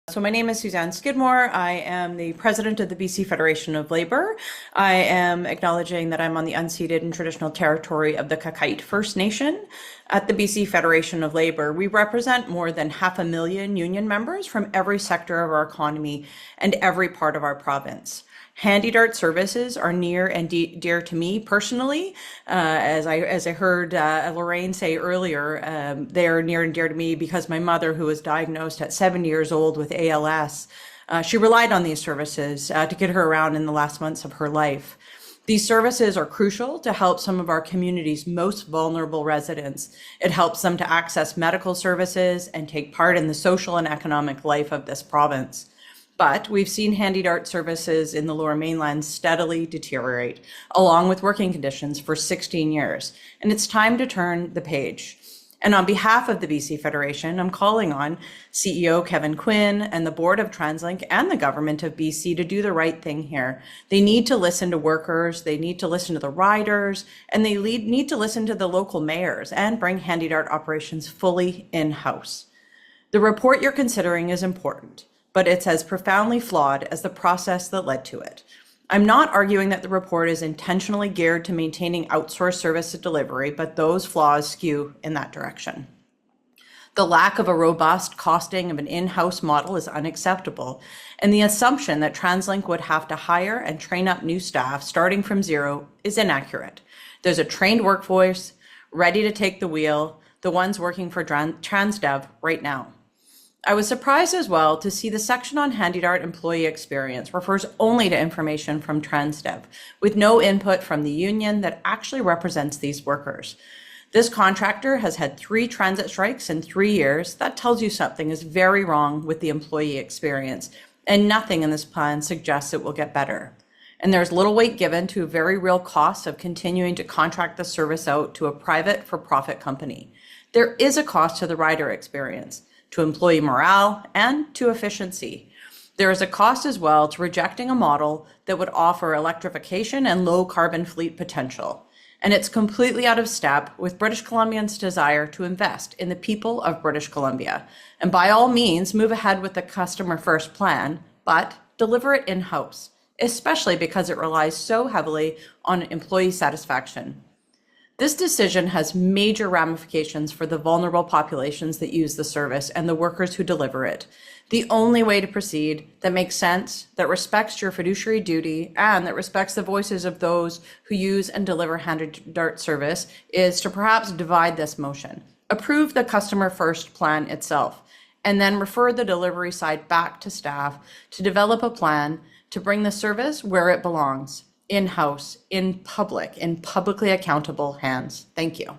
So my name is Sussanne Skidmore. I am the president of the BC Federation of Labour. I am acknowledging that I'm on the unceded and traditional territory of the Kakite First Nation. At the BC Federation of Labour, we represent more than 500,000 union members from every sector of our economy and every part of our province. HandyDART services are near and dear to me personally. As I heard Lorraine say earlier, they are near and dear to me because my mother, who was diagnosed at 7 years old with ALS, she relied on these services to get her around in the last months of her life. These services are crucial to help some of our community's most vulnerable residents. It helps them to access medical services and take part in the social and economic life of this province. But we've seen HandyDART services in the Lower Mainland steadily deteriorate, along with working conditions for 16 years. And it's time to turn the page. And on behalf of the BC Federation, I'm calling on CEO Kevin Quinn and the board of TransLink and the government of BC to do the right thing here. They need to listen to workers, they need to listen to the riders, and they need to listen to the local mayors and bring HandyDART operations fully in-house. The report you're considering is important, but it's as profoundly flawed as the process that led to it. I'm not arguing that the report is intentionally geared to maintaining outsourced service delivery, but those flaws skew in that direction. The lack of a robust costing of an in-house model is unacceptable, and the assumption that TransLink would have to hire and train up new staff starting from zero is inaccurate. There's a trained workforce ready to take the wheel, the ones working for TransDev right now. I was surprised as well to see the section on HandyDART employee experience refers only to information from TransDev, with no input from the union that actually represents these workers. This contractor has had 3 transit strikes in 3 years. That tells you something is very wrong with the employee experience, and nothing in this plan suggests it will get better. And there's little weight given to very real costs of continuing to contract the service out to a private for-profit company. There is a cost to the rider experience, to employee morale, and to efficiency. There is a cost as well to rejecting a model that would offer electrification and low carbon fleet potential. And it's completely out of step with British Columbians' desire to invest in the people of British Columbia. And by all means, move ahead with the customer first plan, but deliver it in-house, especially because it relies so heavily on employee satisfaction. This decision has major ramifications for the vulnerable populations that use the service and the workers who deliver it. The only way to proceed that makes sense, that respects your fiduciary duty, and that respects the voices of those who use and deliver HandyDART service is to perhaps divide this motion, approve the customer first plan itself, and then refer the delivery side back to staff to develop a plan to bring the service where it belongs. In-house, in publicly accountable hands. Thank you.